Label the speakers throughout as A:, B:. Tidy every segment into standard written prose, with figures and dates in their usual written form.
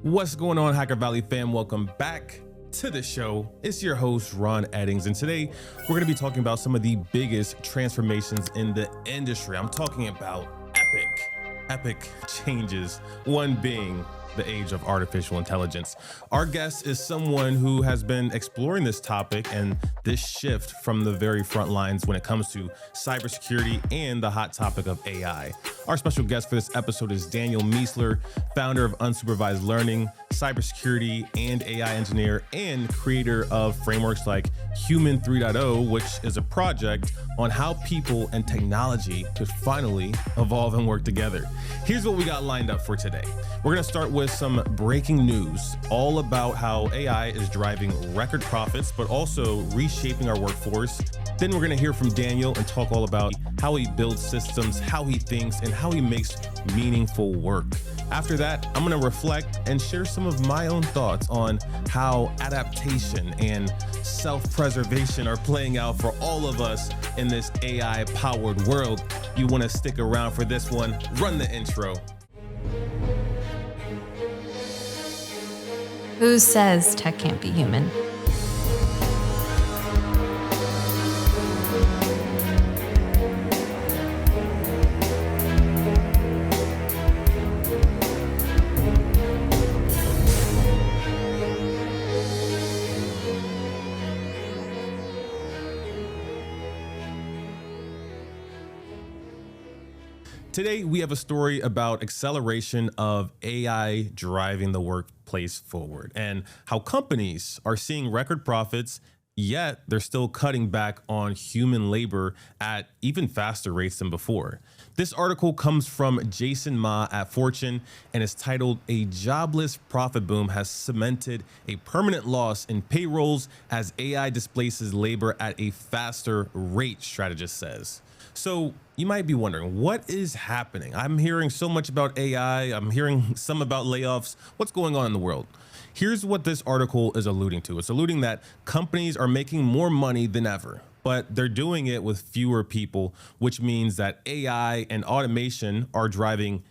A: What's going on, Hacker Valley fam? Welcome back to the show. It's your host, Ron Eddings, and today we're going to be talking about some of the biggest transformations in the industry. I'm talking about epic changes, one being the age of artificial intelligence. Our guest is someone who has been exploring this topic and this shift from the very front lines when it comes to cybersecurity and the hot topic of AI. Our special guest for this episode is Daniel Miessler, founder of Unsupervised Learning, cybersecurity and AI engineer, and creator of frameworks like Human 3.0, which is a project on how people and technology could finally evolve and work together. Here's what we got lined up for today. We're going to start with some breaking news, all about how AI is driving record profits, but also reshaping our workforce. Then we're going to hear from Daniel and talk all about how he builds systems, how he thinks, and how he makes meaningful work. After that, I'm going to reflect and share some of my own thoughts on how adaptation and self-preservation are playing out for all of us in this AI-powered world. You want to stick around for this one. Run the intro.
B: Who says tech can't be human?
A: Today, we have a story about acceleration of AI driving the workplace forward and how companies are seeing record profits, yet they're still cutting back on human labor at even faster rates than before. This article comes from Jason Ma at Fortune and is titled, "A Jobless Profit Boom Has Cemented a Permanent Loss in Payrolls as AI Displaces Labor at a Faster Rate," strategist says. So you might be wondering, what is happening? I'm hearing so much about AI. I'm hearing some about layoffs. What's going on in the world? Here's what this article is alluding to. It's alluding that companies are making more money than ever, but they're doing it with fewer people, which means that AI and automation are driving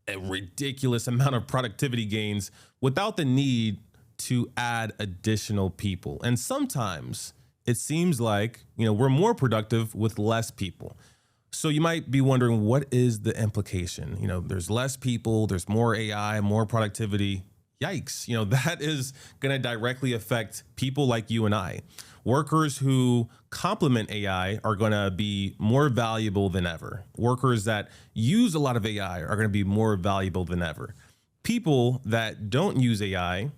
A: a ridiculous amount of productivity gains without the need to add additional people. And sometimes it seems like, we're more productive with less people. So you might be wondering, what is the implication? There's less people, there's more AI, more productivity. Yikes. That is going to directly affect people like you and I. Workers who complement AI are going to be more valuable than ever. Workers that use a lot of AI are going to be more valuable than ever. People that don't use AI,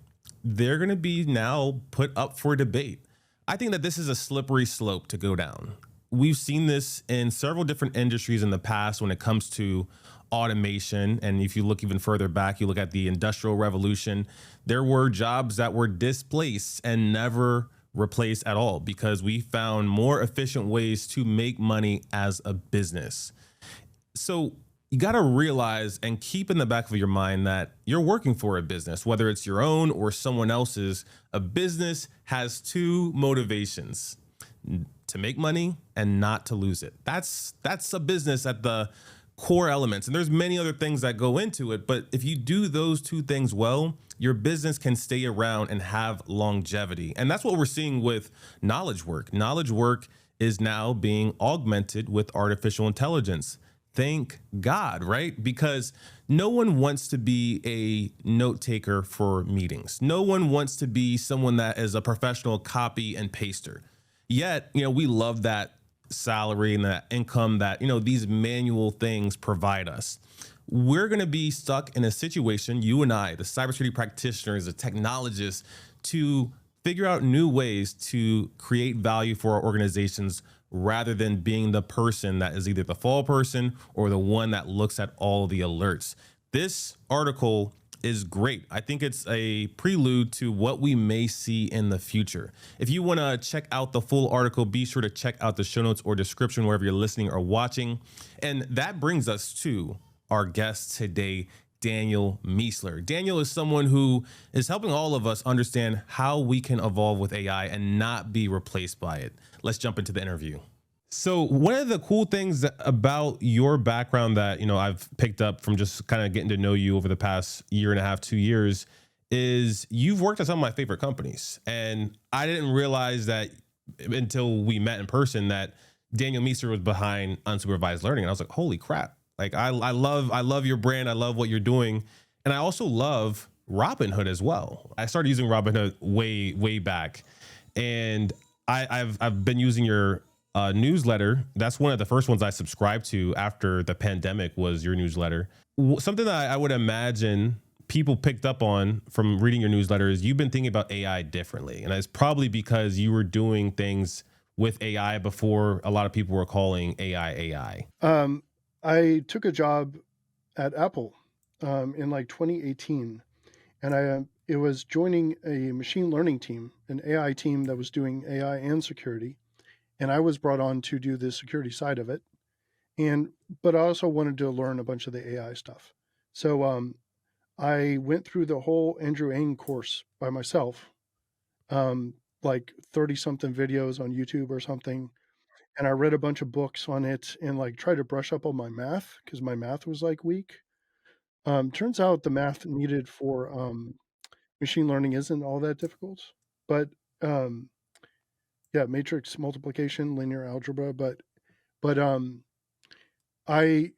A: they're going to be now put up for debate. I think that this is a slippery slope to go down. We've seen this in several different industries in the past when it comes to automation. And if you look even further back, you look at the Industrial Revolution, there were jobs that were displaced and never replaced at all because we found more efficient ways to make money as a business. So you got to realize and keep in the back of your mind that you're working for a business, whether it's your own or someone else's. A business has two motivations: to make money and not to lose it. That's a business at the core elements. And there's many other things that go into it. But if you do those two things well, your business can stay around and have longevity. And that's what we're seeing with knowledge work. Knowledge work is now being augmented with artificial intelligence. Thank God, right? Because no one wants to be a note taker for meetings. No one wants to be someone that is a professional copy and paster. Yet, we love that salary and that income that, these manual things provide us. We're going to be stuck in a situation, you and I, the cybersecurity practitioners, the technologists, to figure out new ways to create value for our organizations rather than being the person that is either the fall person or the one that looks at all the alerts. This article is great. I think it's a prelude to what we may see in the future. If you want to check out the full article, be sure to check out the show notes or description wherever you're listening or watching. And that brings us to our guest today, Daniel Miessler. Daniel is someone who is helping all of us understand how we can evolve with AI and not be replaced by it. Let's jump into the interview. So one of the cool things about your background that, I've picked up from just kind of getting to know you over the past year and a half, 2 years, is you've worked at some of my favorite companies, and I didn't realize that until we met in person that Daniel Miessler was behind Unsupervised Learning, and I was like, holy crap! Like I love your brand, I love what you're doing, and I also love Robinhood as well. I started using Robinhood way back, and I've been using your newsletter. That's one of the first ones I subscribed to after the pandemic was your newsletter. Something that I would imagine people picked up on from reading your newsletter is you've been thinking about AI differently. And it's probably because you were doing things with AI before a lot of people were calling AI.
C: I took a job at Apple in like 2018, and it was joining a machine learning team, an AI team that was doing AI and security, and I was brought on to do the security side of it, but I also wanted to learn a bunch of the AI stuff. So I went through the whole Andrew Ng course by myself, like 30 something videos on YouTube or something, and I read a bunch of books on it and like tried to brush up on my math because my math was like weak. Turns out the math needed for machine learning isn't all that difficult, but um, yeah, matrix multiplication, linear algebra, but I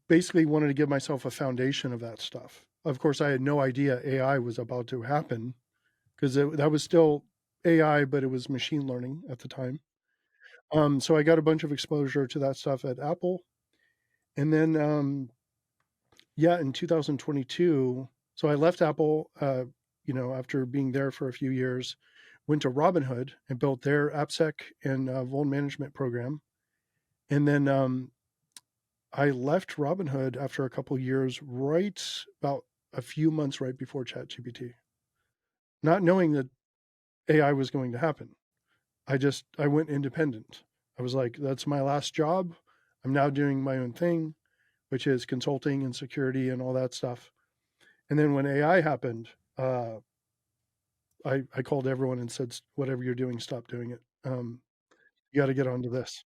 C: basically wanted to give myself a foundation of that stuff. Of course, I had no idea AI was about to happen because that was still AI, but it was machine learning at the time. So I got a bunch of exposure to that stuff at Apple, and then yeah, in 2022, so I left Apple, after being there for a few years, went to Robinhood and built their AppSec and vuln management program. And then I left Robinhood after a couple of years, right about a few months right before ChatGPT, not knowing that AI was going to happen. I went independent. I was like, that's my last job. I'm now doing my own thing, which is consulting and security and all that stuff. And then when AI happened, I called everyone and said, whatever you're doing, stop doing it. You got to get onto this.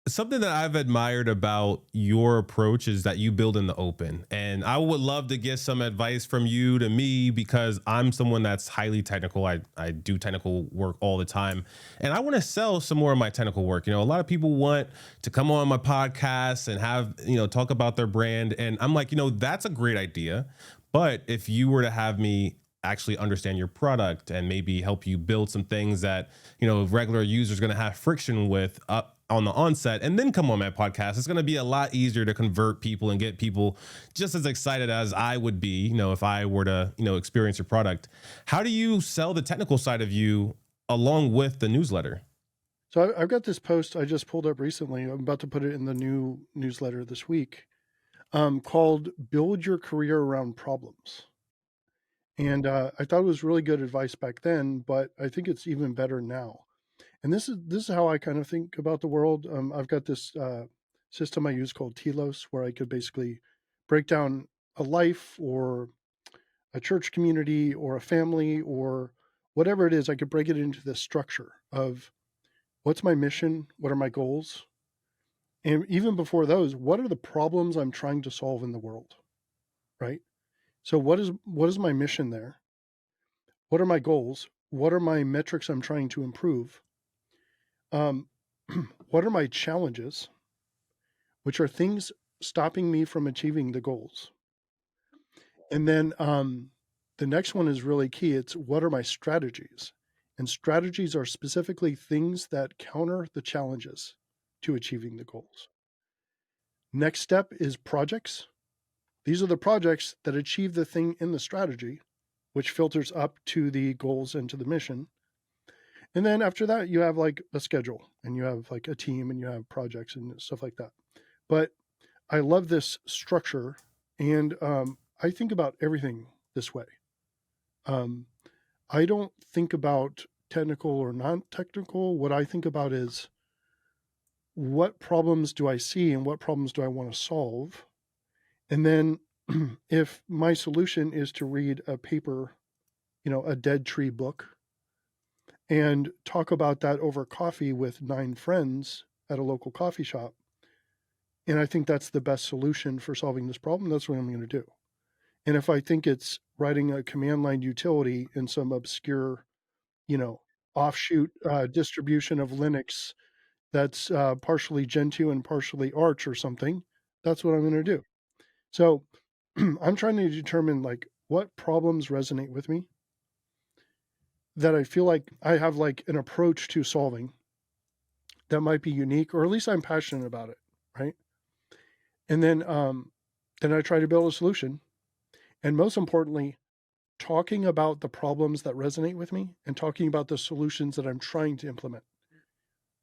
A: Something that I've admired about your approach is that you build in the open. And I would love to get some advice from you to me because I'm someone that's highly technical. I do technical work all the time. And I want to sell some more of my technical work. A lot of people want to come on my podcast and have, talk about their brand. And I'm like, that's a great idea. But if you were to have me actually understand your product and maybe help you build some things that regular users going to have friction with up on the onset and then come on my podcast, it's going to be a lot easier to convert people and get people just as excited as I would be if I were to experience your product. How do you sell the technical side of you along with the newsletter?
C: So I've got this post I just pulled up recently. I'm about to put it in the new newsletter this week, called Build Your Career Around Problems. And I thought it was really good advice back then, but I think it's even better now. And this is how I kind of think about the world. I've got this system I use called Telos, where I could basically break down a life or a church community or a family or whatever it is. I could break it into this structure of what's my mission, what are my goals, and even before those, what are the problems I'm trying to solve in the world, right? So what is my mission there? What are my goals? What are my metrics I'm trying to improve? Um, what are my challenges, which are things stopping me from achieving the goals? And then the next one is really key. It's what are my strategies? And strategies are specifically things that counter the challenges to achieving the goals. Next step is projects. These are the projects that achieve the thing in the strategy, which filters up to the goals and to the mission. And then after that, you have like a schedule and you have like a team and you have projects and stuff like that. But I love this structure, and I think about everything this way. Um, I don't think about technical or non-technical. What I think about is what problems do I see and what problems do I want to solve? And then if my solution is to read a paper, a dead tree book, and talk about that over coffee with 9 friends at a local coffee shop, and I think that's the best solution for solving this problem, that's what I'm going to do. And if I think it's writing a command line utility in some obscure, offshoot distribution of Linux that's partially Gentoo and partially Arch or something, that's what I'm going to do. So I'm trying to determine like what problems resonate with me that I feel like I have like an approach to solving that might be unique, or at least I'm passionate about it, right? And then I try to build a solution. And most importantly, talking about the problems that resonate with me and talking about the solutions that I'm trying to implement.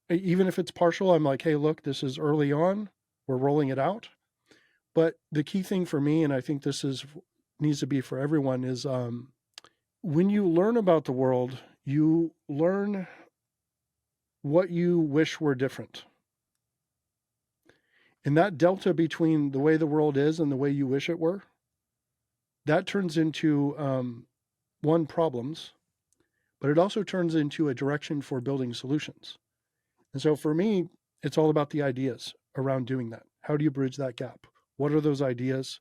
C: Even if it's partial, I'm like, hey, look, this is early on. We're rolling it out. But the key thing for me, and I think this is needs to be for everyone, is when you learn about the world, you learn what you wish were different. And that delta between the way the world is and the way you wish it were, that turns into one, problems, but it also turns into a direction for building solutions. And so for me, it's all about the ideas around doing that. How do you bridge that gap? What are those ideas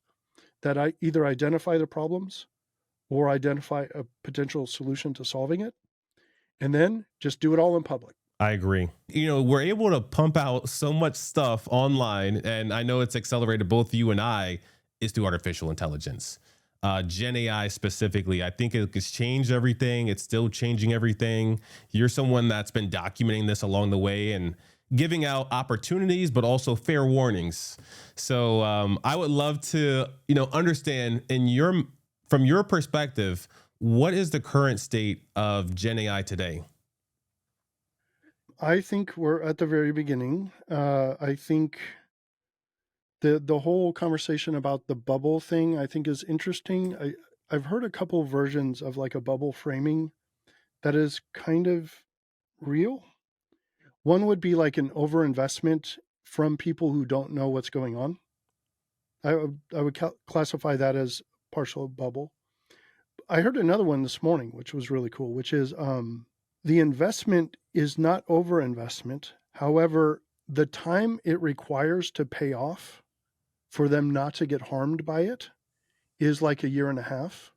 C: that I either identify the problems or identify a potential solution to solving it? And then just do it all in public.
A: I agree. We're able to pump out so much stuff online, and I know it's accelerated both you and I is through artificial intelligence. Gen AI specifically, I think it's changed everything. It's still changing everything. You're someone that's been documenting this along the way and giving out opportunities, but also fair warnings. So I would love to, understand from your perspective, what is the current state of Gen AI today?
C: I think we're at the very beginning. I think the whole conversation about the bubble thing, I think, is interesting. I've heard a couple versions of like a bubble framing that is kind of real. One would be like an overinvestment from people who don't know what's going on. I would classify that as partial bubble. I heard another one this morning, which was really cool, which is the investment is not overinvestment. However, the time it requires to pay off for them not to get harmed by it is like a year and a half.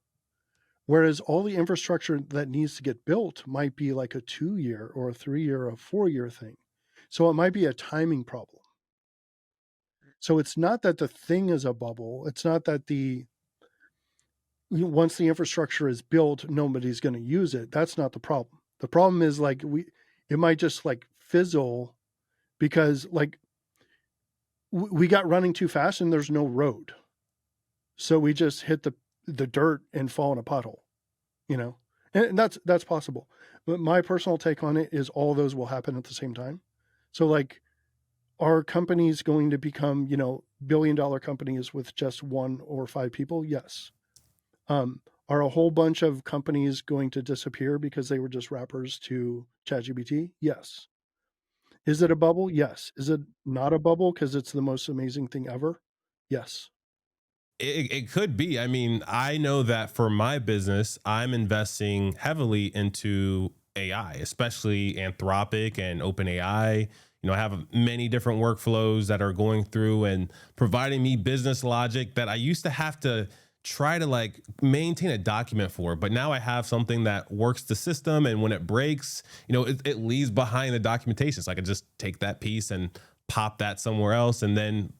C: Whereas all the infrastructure that needs to get built might be like a 2-year or a 3-year or a 4-year thing. So it might be a timing problem. So it's not that the thing is a bubble. It's not that once the infrastructure is built, nobody's going to use it. That's not the problem. The problem is like it might just like fizzle because like we got running too fast and there's no road. So we just hit the dirt and fall in a pothole, and that's possible. But my personal take on it is all those will happen at the same time. So like, are companies going to become, billion-dollar companies with just 1 or 5 people? Yes. Are a whole bunch of companies going to disappear because they were just wrappers to ChatGPT? Yes. Is it a bubble? Yes. Is it not a bubble because it's the most amazing thing ever? Yes.
A: It could be. I mean, I know that for my business, I'm investing heavily into AI, especially Anthropic and OpenAI. I have many different workflows that are going through and providing me business logic that I used to have to try to like maintain a document for, but now I have something that works the system, and when it breaks, it leaves behind the documentation, so I can just take that piece and pop that somewhere else, and then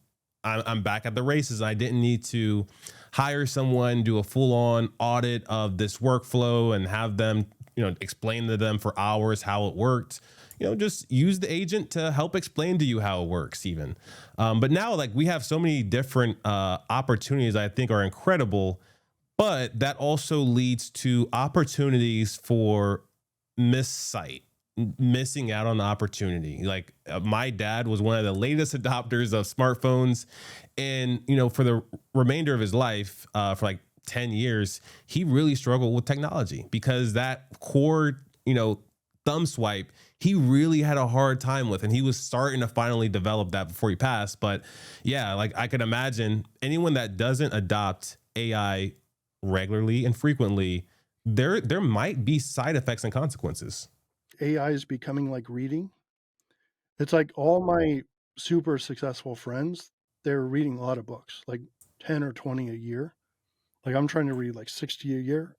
A: I'm back at the races. I didn't need to hire someone, do a full on audit of this workflow and have them, explain to them for hours how it worked. Just use the agent to help explain to you how it works even. But now like we have so many different opportunities I think are incredible, but that also leads to opportunities for missight, missing out on the opportunity. Like my dad was one of the latest adopters of smartphones, and for the remainder of his life, for like 10 years, he really struggled with technology because that core, thumb swipe, he really had a hard time with, and he was starting to finally develop that before he passed. But yeah, like I could imagine anyone that doesn't adopt AI regularly and frequently, there might be side effects and consequences.
C: AI is becoming like reading. It's like all my super successful friends, they're reading a lot of books, like 10 or 20 a year. Like I'm trying to read like 60 a year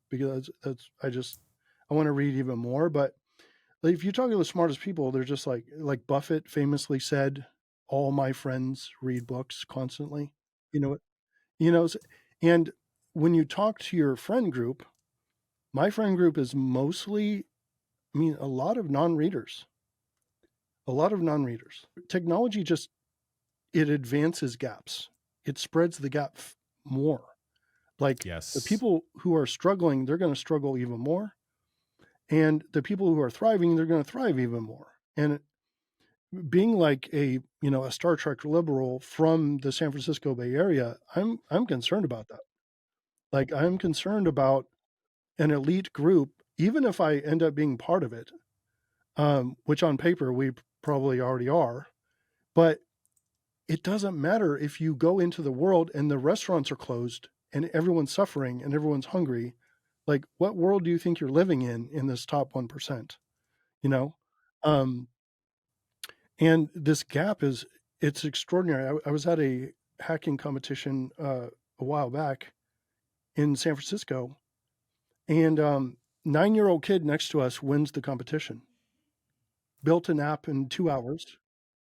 C: because I want to read even more. But like, if you talk to the smartest people, they're just like Buffett famously said, "All my friends read books constantly." You know, you know, and when you talk to your friend group, my friend group is mostly, I mean, a lot of non-readers, a lot of non-readers. Technology just, it advances gaps. It spreads the gap more. Like the
A: Yes.
C: people who are struggling, they're going to struggle even more. And the people who are thriving, they're going to thrive even more. And being like a Star Trek liberal from the San Francisco Bay Area, I'm concerned about that. Like I'm concerned about an elite group, even if I end up being part of it, which on paper we probably already are. But it doesn't matter if you go into the world and the restaurants are closed and everyone's suffering and everyone's hungry. Like, what world do you think you're living in this top 1%? You know? Um, and this gap it's extraordinary. I was at a hacking competition a while back in San Francisco, and 9-year-old kid next to us wins the competition. Built an app in 2 hours.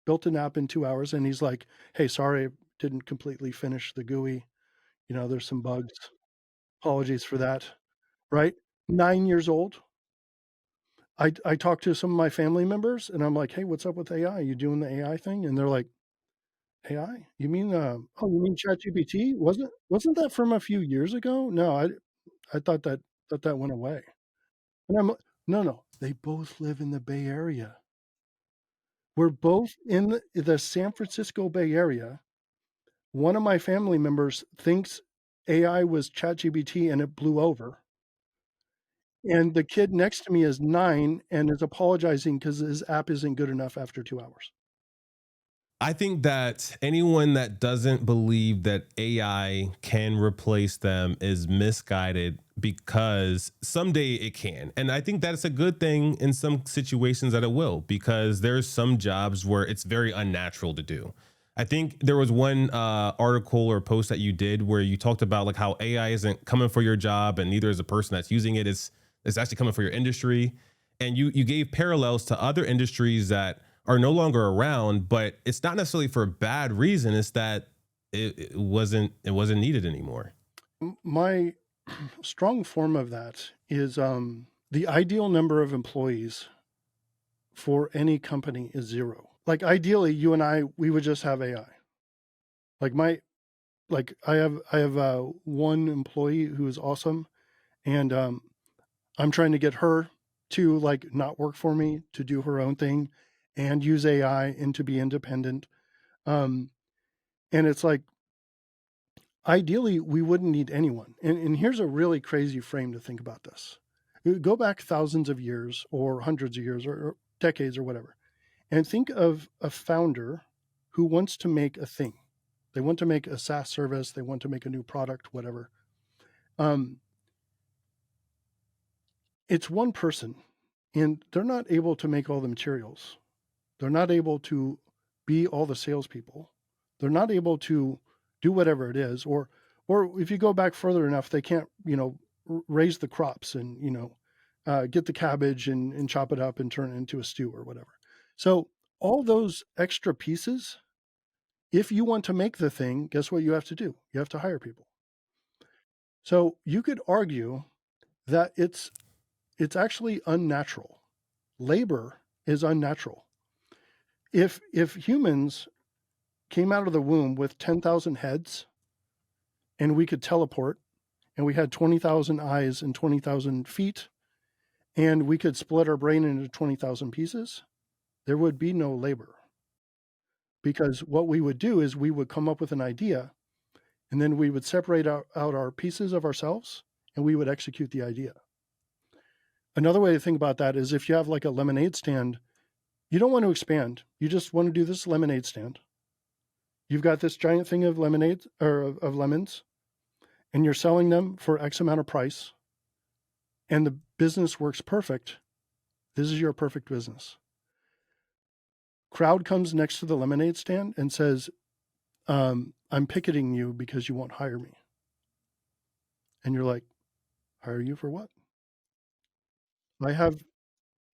C: Built an app in 2 hours, and he's like, "Hey, sorry, I didn't completely finish the GUI. There's some bugs. Apologies for that." Right? 9 years old. I talked to some of my family members, and I'm like, "Hey, what's up with AI? You doing the AI thing?" And they're like, "AI? You mean oh, you mean ChatGPT? Wasn't that from a few years ago? No, I thought that went away." And I'm like, "No, no. They both live in the Bay Area. We're both in the San Francisco Bay Area. One of my family members thinks AI was ChatGPT and it blew over. And the kid next to me is 9 and is apologizing because his app isn't good enough after 2 hours."
A: I think that anyone that doesn't believe that AI can replace them is misguided, because someday it can. And I think that's a good thing in some situations that it will, because there's some jobs where it's very unnatural to do. I think there was one article or post that you did where you talked about like how AI isn't coming for your job, and neither is the person that's using it. It's actually coming for your industry. And you gave parallels to other industries that are no longer around, but it's not necessarily for a bad reason. It's that it wasn't needed anymore.
C: My strong form of that is the ideal number of employees for any company is 0. Like ideally, you and I, we would just have AI. Like I have one employee who is awesome, and I'm trying to get her to like not work for me, to do her own thing and use AI and to be independent. Um, and it's like, ideally, we wouldn't need anyone. And here's a really crazy frame to think about this. Go back thousands of years or hundreds of years or decades or whatever, and think of a founder who wants to make a thing. They want to make a SaaS service, they want to make a new product, whatever. Um, it's one person, and they're not able to make all the materials. They're not able to be all the salespeople. They're not able to do whatever it is, or if you go back further enough, they can't, raise the crops and get the cabbage and chop it up and turn it into a stew or whatever. So all those extra pieces, if you want to make the thing, guess what you have to do? You have to hire people. So you could argue that it's actually unnatural. Labor is unnatural. If humans came out of the womb with 10,000 heads and we could teleport and we had 20,000 eyes and 20,000 feet and we could split our brain into 20,000 pieces, there would be no labor. Because what we would do is we would come up with an idea, and then we would separate out our pieces of ourselves and we would execute the idea. Another way to think about that is if you have like a lemonade stand, you don't want to expand. You just want to do this lemonade stand. You've got this giant thing of lemonade or of lemons, and you're selling them for X amount of price, and the business works perfect. This is your perfect business. Crowd comes next to the lemonade stand and says, I'm picketing you because you won't hire me. And you're like, hire you for what? I have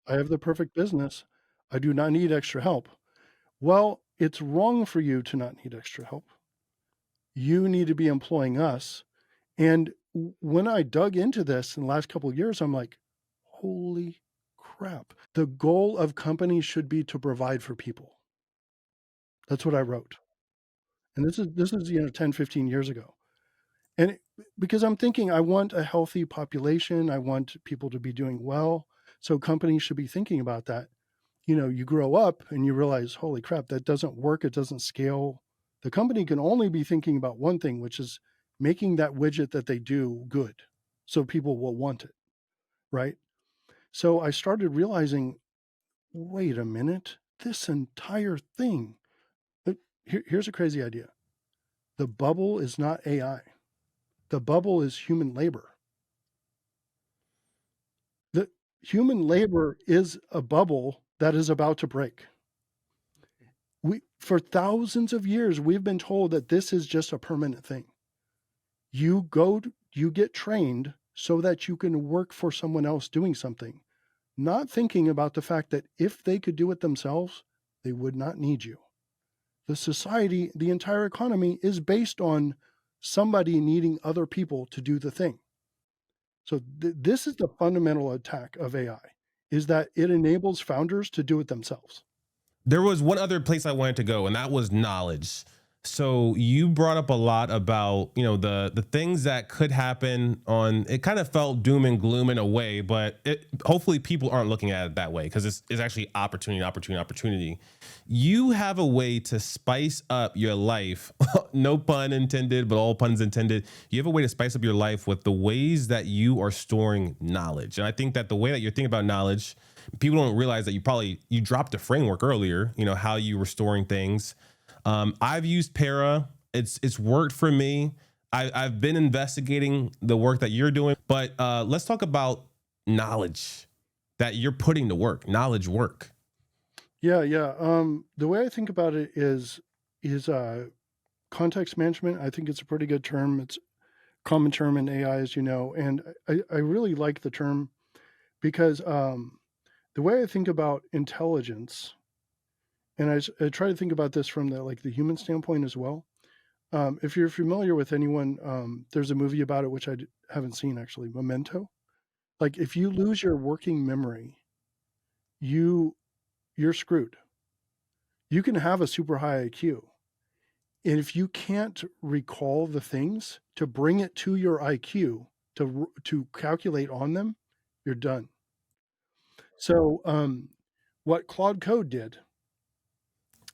C: I have the perfect business. I do not need extra help. Well, it's wrong for you to not need extra help. You need to be employing us. And when I dug into this in the last couple of years, I'm like, holy crap. The goal of companies should be to provide for people. That's what I wrote. And this is 10, 15 years ago. And because I'm thinking I want a healthy population, I want people to be doing well. So companies should be thinking about that. You grow up and you realize, holy crap, that doesn't work. It doesn't scale. The company can only be thinking about one thing, which is making that widget that they do good so people will want it. Right. So I started realizing, wait a minute, this entire thing. Here's a crazy idea. The bubble is not AI. The bubble is human labor. The human labor is a bubble that is about to break. For thousands of years, we've been told that this is just a permanent thing. You get trained so that you can work for someone else doing something, not thinking about the fact that if they could do it themselves, they would not need you. The society, the entire economy is based on somebody needing other people to do the thing. So this is the fundamental attack of AI, is that it enables founders to do it themselves.
A: There was one other place I wanted to go, and that was knowledge. So you brought up a lot about, the things that could happen on, it kind of felt doom and gloom in a way, but hopefully people aren't looking at it that way, because it's actually opportunity. You have a way to spice up your life. No pun intended, but all puns intended. You have a way to spice up your life with the ways that you are storing knowledge. And I think that the way that you're thinking about knowledge, people don't realize that you dropped a framework earlier, how you were storing things. I've used Para. It's worked for me. I've been investigating the work that you're doing, but let's talk about knowledge that you're putting to work, knowledge work.
C: Yeah. The way I think about it is context management. I think it's a pretty good term. It's a common term in AI, as you know, and I really like the term because the way I think about intelligence, and I try to think about this from the human standpoint as well. If you're familiar with anyone, there's a movie about it which I haven't seen actually, Memento. Like if you lose your working memory, you're screwed. You can have a super high IQ, and if you can't recall the things to bring it to your IQ to calculate on them, you're done. So what Claude Code did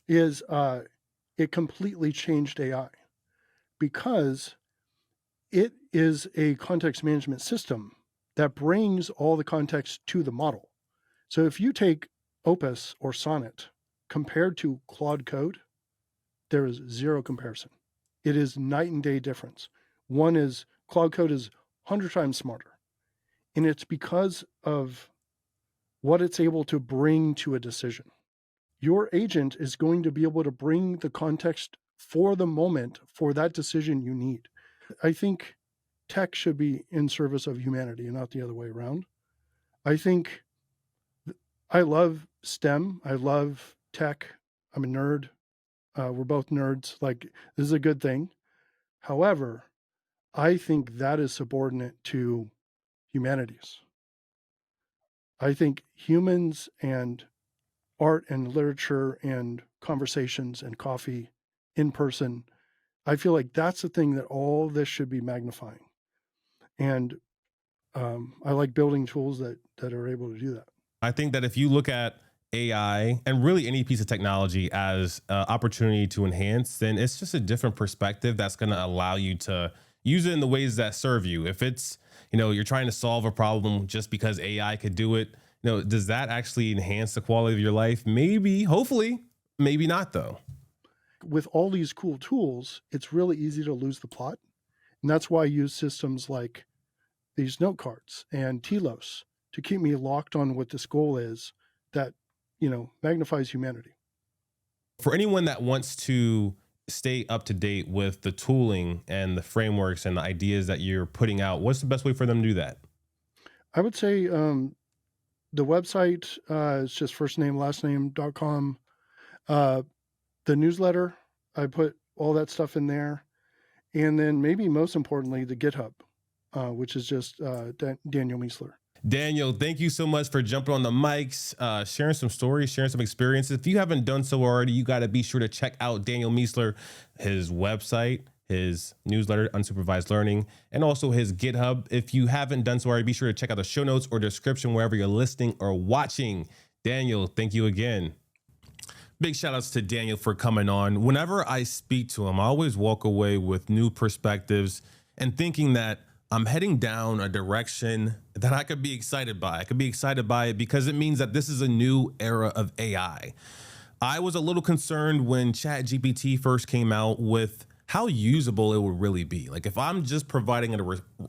C: is it completely changed AI because it is a context management system that brings all the context to the model. So if you take Opus or Sonnet compared to Claude Code, there is zero comparison. It is night and day difference. Claude Code is 100 times smarter. And it's because of what it's able to bring to a decision. Your agent is going to be able to bring the context for the moment for that decision you need. I think tech should be in service of humanity and not the other way around. I love STEM. I love tech. I'm a nerd. We're both nerds. Like, this is a good thing. However, I think that is subordinate to humanities. I think humans and art and literature and conversations and coffee in person, I feel like that's the thing that all this should be magnifying. And I like building tools that are able to do that.
A: I think that if you look at AI and really any piece of technology as an opportunity to enhance, then it's just a different perspective that's going to allow you to use it in the ways that serve you. If it's, you're trying to solve a problem just because AI could do it, does that actually enhance the quality of your life? Maybe, hopefully, maybe not though.
C: With all these cool tools, it's really easy to lose the plot. And that's why I use systems like these note cards and Telos to keep me locked on what this goal is that, magnifies humanity.
A: For anyone that wants to stay up to date with the tooling and the frameworks and the ideas that you're putting out, what's the best way for them to do that?
C: I would say the website is just firstname.lastname.com. The newsletter, I put all that stuff in there. And then maybe most importantly, the GitHub, which is just Daniel Miessler.
A: Daniel, thank you so much for jumping on the mics, sharing some stories, sharing some experiences. If you haven't done so already, you got to be sure to check out Daniel Miessler, his website, his newsletter, Unsupervised Learning, and also his GitHub. If you haven't done so already, be sure to check out the show notes or description wherever you're listening or watching. Daniel, thank you again. Big shout outs to Daniel for coming on. Whenever I speak to him, I always walk away with new perspectives and thinking that I'm heading down a direction that I could be excited by. I could be excited by it because it means that this is a new era of AI. I was a little concerned when ChatGPT first came out with how usable it would really be. Like if I'm just providing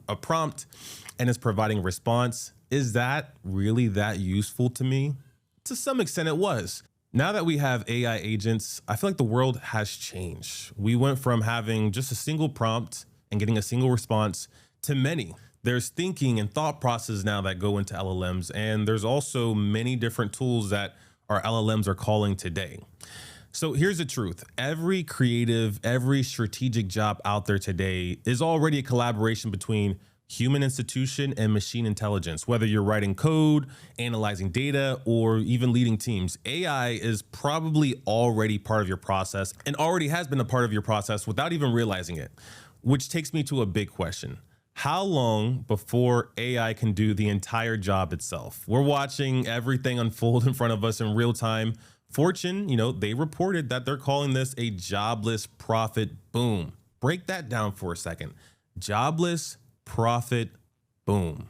A: a prompt and it's providing a response, is that really that useful to me? To some extent it was. Now that we have AI agents, I feel like the world has changed. We went from having just a single prompt and getting a single response to many. There's thinking and thought processes now that go into LLMs, and there's also many different tools that our LLMs are calling today. So here's the truth. Every creative, every strategic job out there today is already a collaboration between human institution and machine intelligence. Whether you're writing code, analyzing data, or even leading teams, AI is probably already part of your process and already has been a part of your process without even realizing it, which takes me to a big question. How long before AI can do the entire job itself? We're watching everything unfold in front of us in real time. Fortune, they reported that they're calling this a jobless profit boom. Break that down for a second. Jobless profit boom.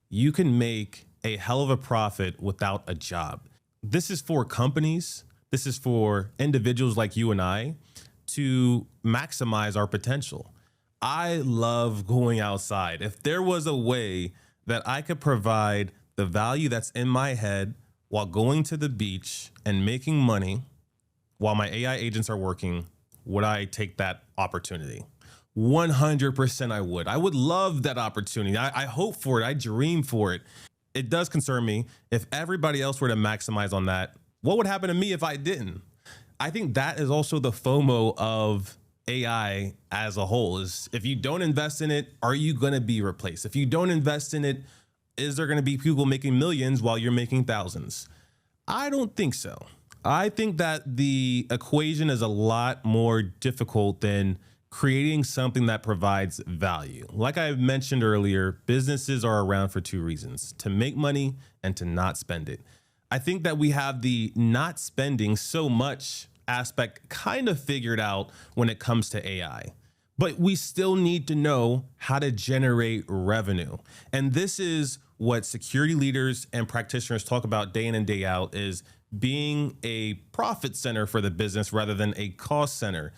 A: You can make a hell of a profit without a job. This is for companies. This is for individuals like you and I to maximize our potential. I love going outside. If there was a way that I could provide the value that's in my head while going to the beach and making money while my AI agents are working, would I take that opportunity? 100% I would. I would love that opportunity. I hope for it. I dream for it. It does concern me. If everybody else were to maximize on that, what would happen to me if I didn't? I think that is also the FOMO of AI as a whole, is if you don't invest in it, are you going to be replaced? If you don't invest in it, is there going to be people making millions while you're making thousands? I don't think so. I think that the equation is a lot more difficult than creating something that provides value. Like I mentioned earlier, businesses are around for two reasons: to make money and to not spend it. I think that we have the not spending so much aspect kind of figured out when it comes to AI. But we still need to know how to generate revenue. And this is what security leaders and practitioners talk about day in and day out, is being a profit center for the business rather than a cost center.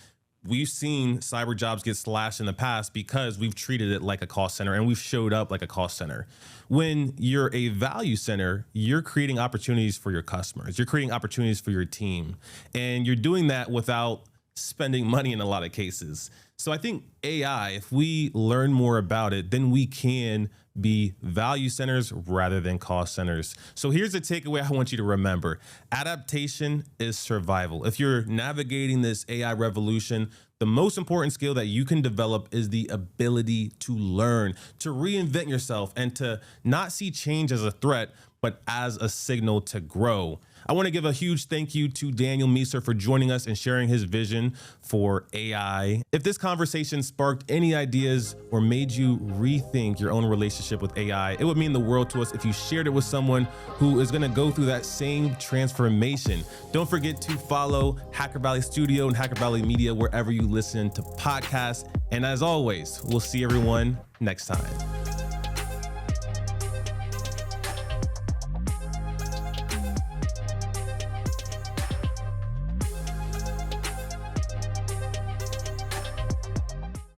A: We've seen cyber jobs get slashed in the past because we've treated it like a cost center and we've showed up like a cost center. When you're a value center, you're creating opportunities for your customers. You're creating opportunities for your team. And you're doing that without spending money in a lot of cases. So I think AI, if we learn more about it, then we can be value centers rather than cost centers. So here's the takeaway I want you to remember. Adaptation is survival. If you're navigating this AI revolution, the most important skill that you can develop is the ability to learn, to reinvent yourself, and to not see change as a threat, but as a signal to grow. I want to give a huge thank you to Daniel Miessler for joining us and sharing his vision for AI. If this conversation sparked any ideas or made you rethink your own relationship with AI, it would mean the world to us if you shared it with someone who is going to go through that same transformation. Don't forget to follow Hacker Valley Studio and Hacker Valley Media wherever you listen to podcasts. And as always, we'll see everyone next time.